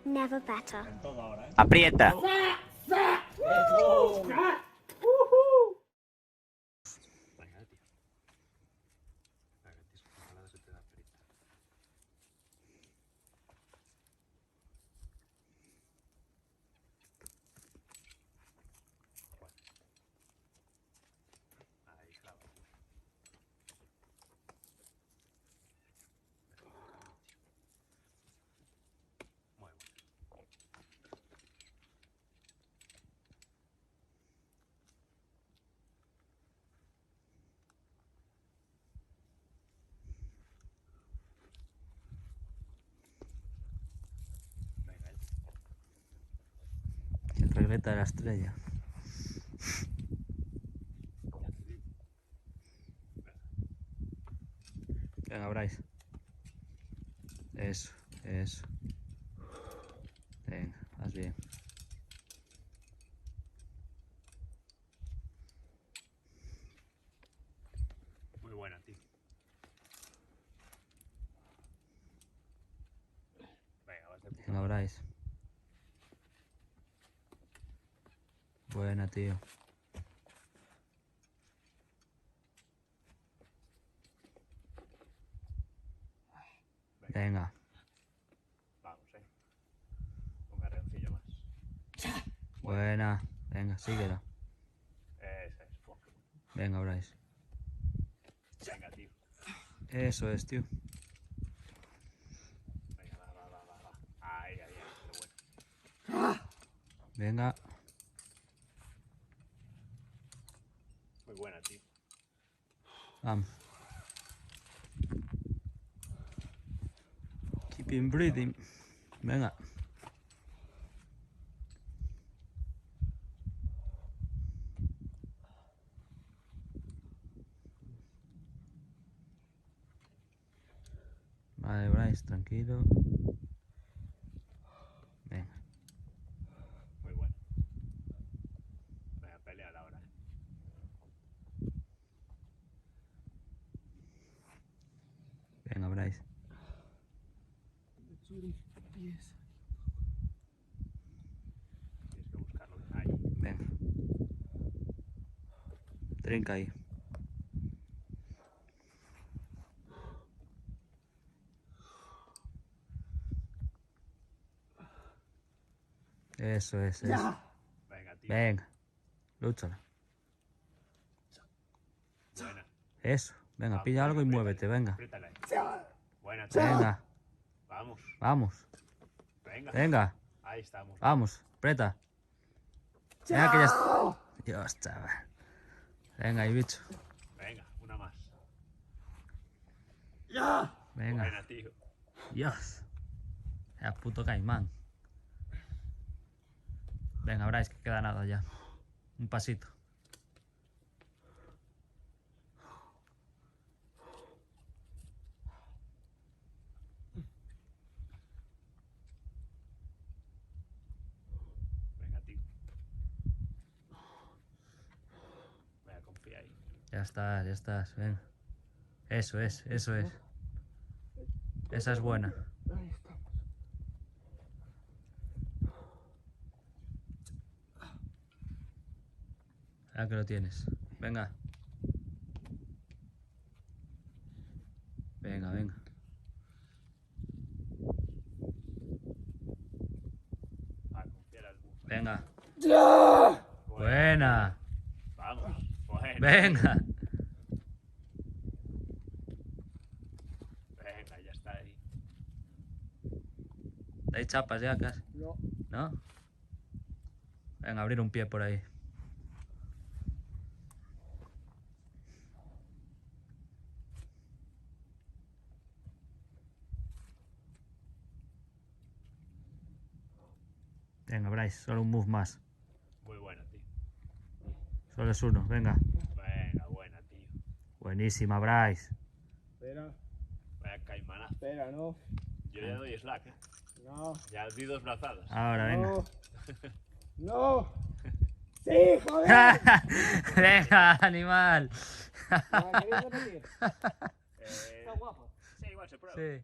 never better. En todo ahora, ¿eh? Aprieta. Let's go. Venga, tío. Venga, tío, ojalá se te da perita. Ahí, claro. Muy bueno. Venga, El regleta de la estrella. Venga, Bryce. Eso, eso. Venga, vas bien. muy buena, tío. Venga, vas de puta Venga, madre. Bryce. Buena, tío. Venga. Vamos, un garroncillo más. Buena. Venga, síguela. Esa es. Fuck. Venga, Bryce. Venga, tío. Eso es, tío. Venga, va. Ahí, qué bueno. Venga. Muy buena, tío. Vamos. Keep him breathing. Venga. Vale, Bryce, tranquilo. Venga. Muy bueno. Venga, pelear ahora, Venga, Bryce. Tienes que buscarlo. Ahí. Venga. Trinca ahí. Eso es, eso. Venga, tío. Venga. Lúchala. Buena. Eso. Venga, Vamos, pilla algo y apriétale, muévete, venga. apriétale ahí. Buena, tío. Venga. Vamos. Vamos. Venga. Venga. Ahí estamos. Vamos. Aprieta. Venga, que ya está. Dios, chaval. Venga, ahí, bicho. Venga, una más. Venga. Buena, tío. Dios. Ya, puto caimán. Venga, Bryce, que queda nada ya. Un pasito. Venga, tío. Venga, confía ahí. Ya estás, ya estás. Venga. Eso es, eso es. Esa es buena. Ya que lo tienes. Venga. Venga, venga. A confiar al búfalo. Venga. Buena. Buena. Vamos. Buena. Venga. Venga, ya está ahí. ¿Hay chapas ya casi? No. ¿No? Venga, abrir un pie por ahí. Venga, Bryce, solo un move más. Muy buena, tío. Solo es uno, venga. Venga, buena, tío. Buenísima, Bryce. Espera, Vaya caimanazo. espera, no. Yo ya doy slack, No. Ya di 2 brazadas. Ahora, venga. No. No. Sí, joder. Venga, animal. ¿Queréis repetir? Sí, igual se prueba. Sí.